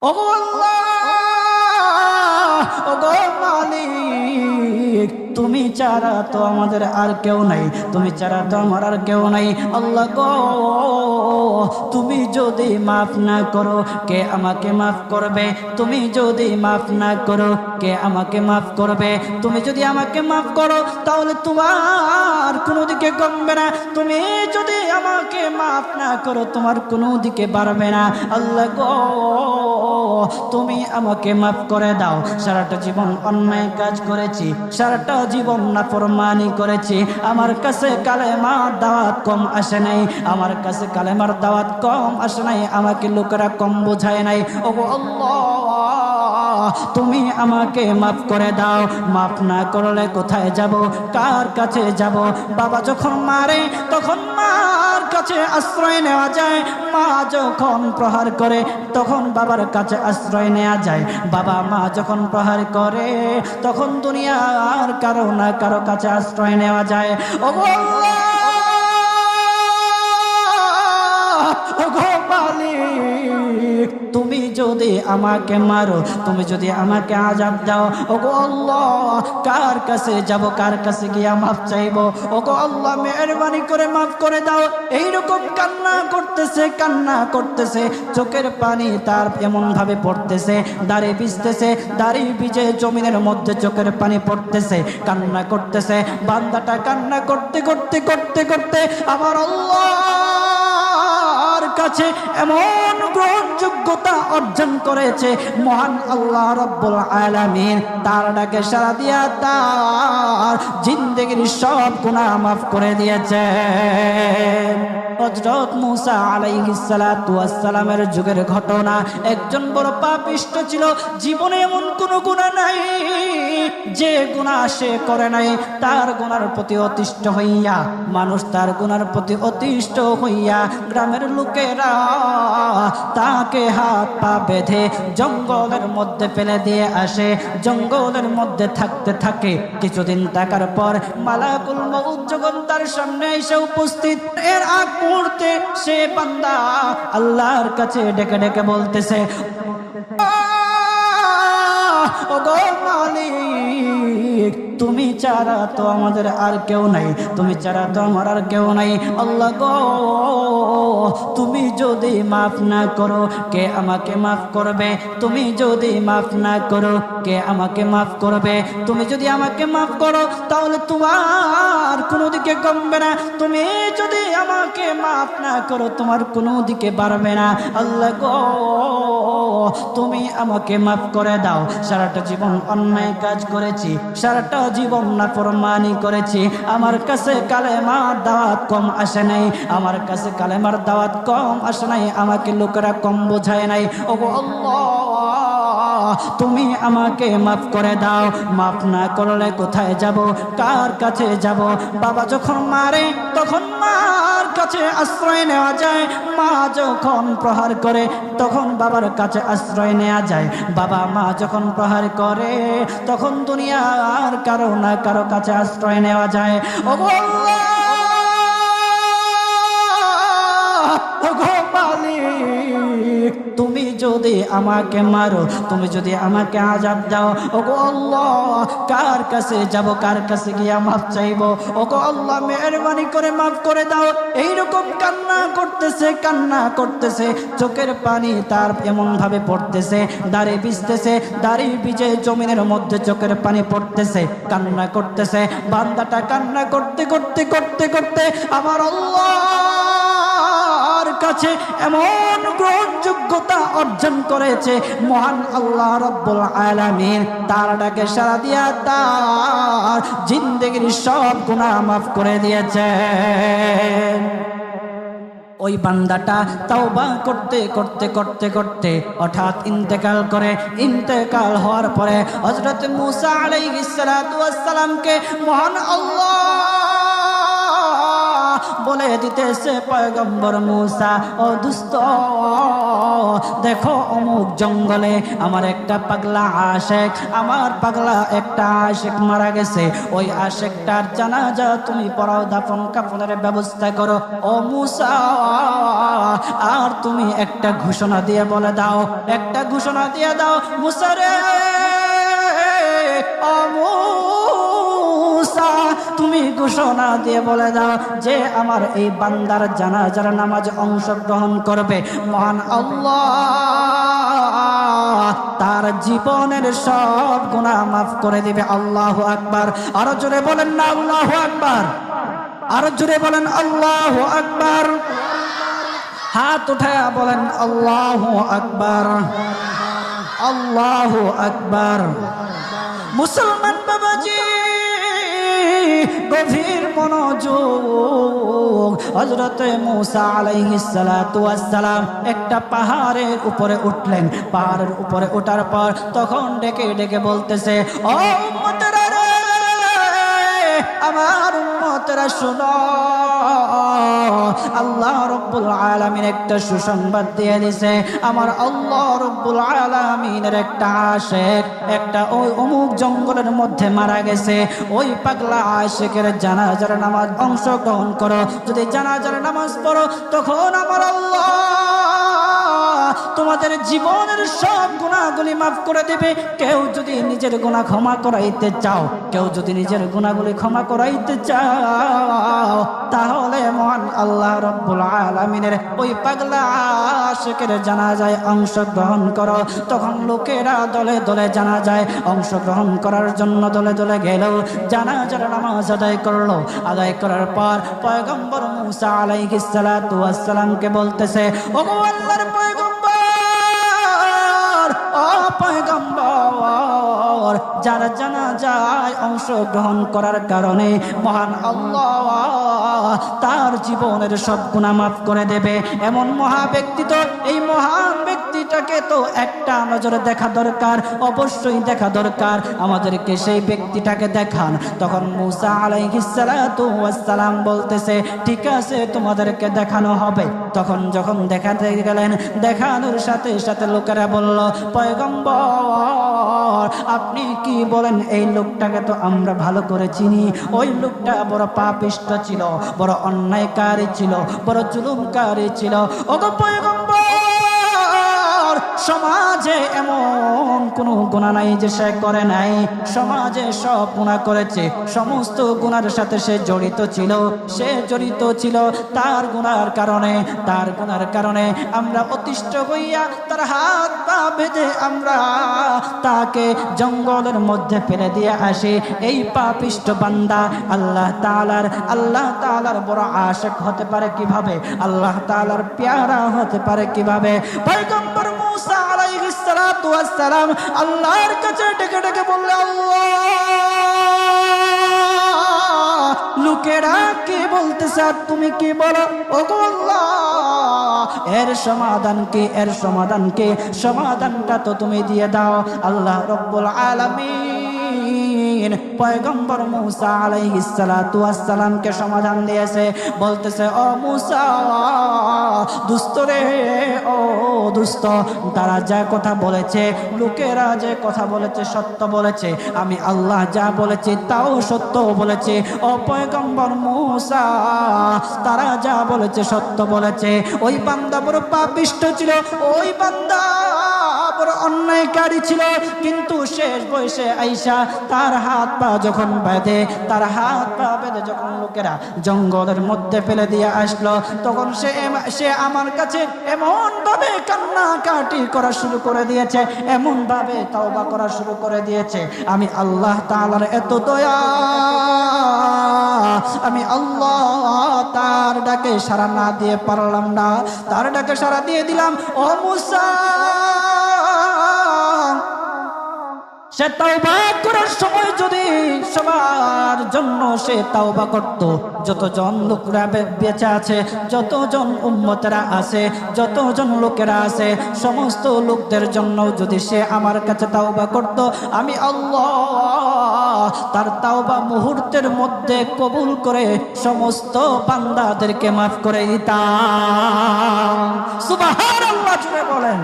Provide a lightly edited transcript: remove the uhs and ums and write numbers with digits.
ওগো আল্লাহ, ওগো মালিক, তুমি ছাড়া তো আমাদের আর কেউ নাই, তুমি ছাড়া তো আমার আর কেউ নাই। আল্লাহ গো, তুমি যদি মাফ না করো কে আমাকে মাফ করবে? তুমি যদি মাফ না করো কে আমাকে মাফ করবে? তুমি যদি আমাকে মাফ করো তাহলে তোমার কোনো দিকে কমবে না, তুমি যদি আমাকে মাফ না করো তোমার কোনো দিকে বাড়বে না। আল্লাহ গো, তুমি আমাকে মাফ করে দাও। সারাটা জীবন অন্যায় কাজ করেছি, সারাটা জীবন নাফরমানি করেছি, আমার কাছে কালেমার দাওয়াত কম আসে নাই, আমার কাছে কালেমার দাওয়াত কম আসে নাই, আমাকে লোকেরা কম বোঝায় নাই। ওগো আল্লাহ, তুমি আমাকে মাফ করে দাও। মাফ না করলে কোথায় যাব, কার কাছে যাব? বাবা যখন মারে তখন মার কাছে আশ্রয় নেওয়া যায়, মা যখন প্রহার করে তখন বাবার কাছে আশ্রয় নেওয়া যায়, বাবা মা যখন প্রহার করে তখন দুনিয়ার কারো না কারো কাছে আশ্রয় নেওয়া যায়। ওগো আল্লাহ, ওগো মালিক, তুমি যদি আমাকে মারো, তুমি যদি আমাকে আযাব দাও, ওগো আল্লাহ, কার কাছে যাব, কার কাছে গিয়া মাফ চাইবো? ওগো আল্লাহ, মেহেরবানি করে মাফ করে দাও। এইরকম কান্না করতেছে, কান্না করতেছে, চোখের পানি তার এমন ভাবে পড়তেছে, দাড়ি ভিজতেছে, দাড়ি ভিজে জমিনের মধ্যে চোখের পানি পড়তেছে, কান্না করতেছে। বান্দাটা কান্না করতে করতে করতে করতে আমার আল্লাহর কাছে এমন গ্রহণযোগ্যতা অর্জন করেছে, মহান আল্লাহ রাব্বুল আলামিন তার ডাকে সাড়া দিয়া তার জিন্দেগির সব গুনাহ মাফ করে দিয়েছে। হযরত মূসা আলাইহিস সালাতু ওয়াস সালামের যুগের ঘটনা। একজন বড় পাপিষ্ঠ ছিল, জীবনে এমন কোনো গুনাহ নাই যে গুনাহ সে করে নাই। তার গুনার প্রতি অতিষ্ঠ হইয়া, মানুষ তার গুনার প্রতি অতিষ্ঠ হইয়া গ্রামের লোকেরা তাকে হাত পা বেঁধে জঙ্গলের মধ্যে ফেলে দিয়ে আসে। জঙ্গলের মধ্যে থাকতে থাকে, কিছুদিন থাকার পর মালাকুল মউত যখন তার সামনে এসে উপস্থিত, এর আগ মুহূর্তে সে বান্দা আল্লাহর কাছে ডেকে ডেকে বলতেছে, ওগো মালিক, তুমি ছাড়া তো আমাদের আর কেউ নাই, তুমি ছাড়া তো আমার আর কেউ নাই। আল্লাহ গো, তুমি যদি মাফ না করো কে আমাকে মাফ করবে? তুমি যদি মাফ না করো কে আমাকে মাফ করবে? তুমি যদি আমাকে মাফ করো তাহলে তোমার কোনো দিকে কমবে না, তুমি যদি আমাকে মাফ না করো তোমার কোনো দিকে বাড়বে না। আল্লাহ গো, তুমি আমাকে মাফ করে দাও। সারাটা জীবন অন্যায় কাজ করেছি, সারাটা জীবন নাফরমানি করেছি, আমার কাছে কালেমার দাওয়াত কম আসে নাই, আমার কাছে কালেমার দাওয়াত কম আসে নাই, আমাকে লোকেরা কম বোঝায় নাই। ওগো আল্লাহ, তুমি আমাকে মাফ করে দাও। মাফ না করলে কোথায় যাব, কার কাছে যাব? বাবা যখন মারে তখন মার কাছে আশ্রয় নেওয়া যায়, মা যখন প্রহার করে তখন বাবার কাছে আশ্রয় নেওয়া যায়, বাবা মা যখন প্রহার করে তখন দুনিয়ার কারো না কারো কাছে আশ্রয় নেওয়া যায়। ওগো আল্লাহ, ওগো মালিক, তুমি যদি আমাকে মারো, তুমি যদি আমাকে আযাব দাও, ওগো আল্লাহ, কার কাছে যাব, কার কাছে গিয়া মাফ চাইবো? ওগো আল্লাহ, মেহেরবানি করে মাফ করে দাও। এইরকম কান্না করতেছে, কান্না করতেছে, চোখের পানি তার এমন ভাবে পড়তেছে, দাড়ি ভিজতেছে, দাড়ি ভিজে জমিনের মধ্যে চোখের পানি পড়তেছে, কান্না করতেছে। বান্দাটা কান্না করতে করতে করতে করতে আমার আল্লাহর কাছে এমন গ্রহণযোগ্যতা অর্জন করেছে, মহান আল্লাহ রাব্বুল আলামিন তার ডাকে সাড়া দিয়া তার জিন্দেগির সব গুনাহ মাফ করে দিয়েছে। ওই বান্দাটা তাওবা করতে করতে করতে করতে হঠাৎ ইন্তেকাল করে। ইন্তেকাল হওয়ার পরে হযরত মূসা আলাইহিস সালাতু ওয়াস সালামকে মহান আল্লাহ বলে দিতেছে পয়গম্বর মূসা, ও দুস্থ দেখো অমুক জঙ্গলে আমার একটা পাগলা আশেক, আমার পাগলা একটা আশেক মারা গেছে, ওই আশেকটার জানাজা তুমি পড়াও, দাফন কাফনের ব্যবস্থা করো। ও মূসা আর তুমি একটা ঘোষণা দিয়ে বলে দাও, একটা ঘোষণা দিয়ে দাও মূসা রে, ও মূসা তুমি ঘোষণা দিয়ে বলে দাও যে আমার এই বান্দার জানাজার নামাজ অংশগ্রহণ করবে, মহান আল্লাহ তার জীবনের সব গুনাহ মাফ করে দিবে। আল্লাহু আকবার। আরো জোরে বলেন না আল্লাহু আকবার, আরো জোরে বলেন আল্লাহু আকবার। হাত উঠায়া বলেন আল্লাহু আকবার, আল্লাহু আকবার। মুসলমান বাবাজি গভীর মনোযোগ। হযরতে মূসা আলাইহিস সালাতু ওয়াস সালাম একটা পাহাড়ের উপরে উঠলেন। পাহাড়ের উপরে ওঠার পর তখন ডেকে ডেকে বলতেছে, ও উম্মতেরা রে, আমার উম্মতেরা শুনো, আল্লাহ রাব্বুল আলামিন একটা সুসংবাদ দিয়ে দিয়েছে। আমার আল্লাহ রাব্বুল আলামিনের একটা আশিক একটা ওই অমুক জঙ্গলের মধ্যে মারা গেছে, ওই পাগলা আশিকের জানাজার নামাজ অংশগ্রহণ করো। যদি জানাজার নামাজ পড়ো তখন আমার আল্লাহ তোমাদের জীবনের সব গুনাহগুলি মাফ করে দিবে। কেউ যদি নিজের গুনাহ ক্ষমা করাইতে চাও, কেউ যদি নিজের গুনাহগুলি ক্ষমা করাইতে চাও, তাহলে মহান আল্লাহ রাব্বুল আলামিনের ওই পাগলা আশিকের জানাজায় অংশগ্রহণ করো। তখন লোকেরা দলে দলে জানাজায় অংশগ্রহণ করার জন্য দলে দলে গেল, জানাজার নামাজ আদায় করলো। আদায় করার পর পয়গম্বর মূসা আলাইহিস সালাতু ওয়াস সালামকে বলতেছে, ওগো আল্লাহর পয়গম্বর, যারা জানাজায় অংশগ্রহণ করার কারণে মহান আল্লাহ তার জীবনের সব গুনাহ মাফ করে দেবে। এমন মহা ব্যক্তি, তো এই মহান ব্যক্তিটাকে তো একটা নজরে দেখা দরকার, অবশ্যই দেখা দরকার। আমাদেরকে সেই ব্যক্তিটাকে দেখান। তখন মূসা আলাইহিস সালাতু ওয়াস সালাম বলতেছে, ঠিক আছে তোমাদেরকে দেখানো হবে। তখন যখন দেখাতে গেলেন, দেখানোর সাথে সাথে লোকেরা বলল, পয়গম্বর আপনি কি বলেন, এই লোকটাকে তো আমরা ভালো করে চিনি। ওই লোকটা বড় পাপিষ্ঠ ছিল, বড় অন্যায়কারী ছিল, বড় জুলুমকারী ছিল। ওগো পয়গম্বর, সমাজে এমন কোনো গুনাহ নাই যে সে করে নাই। সমাজে সব গুনাহ করেছে, সমস্ত গুনার সাথে সে জড়িত ছিল। সে জড়িত ছিল তার গুনার কারণে, তার গুনার কারণে আমরা অতিষ্ঠ হইয়া তার হাত পা বেঁধে আমরা তাকে জঙ্গলের মধ্যে ফেলে দিয়ে আসি। এই পাপিষ্ঠ বান্দা আল্লাহ তাআলার বড় আশিক হতে পারে কিভাবে? আল্লাহ তাআলার প্যারা হতে পারে কিভাবে? পয়গম্বর মূসা আলাইহিস সালাতু ওয়াস সালাম আল্লাহর কাছে ডেকে ডেকে বললেন, আল্লাহ লোকেরা কি বলতেছে আর তুমি কি বলো? ওগো আল্লাহ, এর সমাধান কি? এর সমাধান কি? সমাধানটা তো তুমি দিয়ে দাও। আল্লাহ রাব্বুল আলামিন পয়গম্বর মূসা আলাইহিস সালাতু ওয়াস সালামকে সমাধান দিয়েছে। বলতেছে, ও মূসা দুষ্ট রে, ও দুষ্ট, তারা যা কথা বলেছে, লোকেরা যে কথা বলেছে সত্য বলেছে। আমি আল্লাহ যা বলেছি তাও সত্য বলেছে। ও পয়গম্বর মূসা, তারা যা বলেছে সত্য বলেছে। ওই বান্দা বড় পাপিষ্ঠ ছিল, ওই বান্দা বড় অন্যায়কারী ছিল, কিন্তু শেষ বয়সে আইসা তার হাত পা যখন বেঁধে, তার হাত পা বেঁধে যখন লোকেরা জঙ্গলের মধ্যে ফেলে দিয়ে আসলো, তখন সে আমার কাছে এমন ভাবে কান্নাকাটি করা শুরু করে দিয়েছে, এমন ভাবে তওবা করা শুরু করে দিয়েছে। আমি আল্লাহ তাআলার এত দয়া, আমি আল্লাহ তার ডাকে সাড়া না দিয়ে পারলাম না, তার ডাকে সাড়া দিয়ে দিলাম। ও মূসা, সে তাওবা করার সময় যদি সবার জন্য সে তাওবা করত, যতজন লোকেরা বেঁচে আছে, যতজন উম্মতেরা আছে, যতজন লোকেরা আছে, সমস্ত লোকদের জন্য যদি সে আমার কাছে তাওবা করত, আমি আল্লাহ তার তাওবা মুহূর্তের মধ্যে কবুল করে সমস্ত বান্দাদেরকে মাফ করে দিতাম। সুবহানাল্লাহ, জুড়ে বলেন।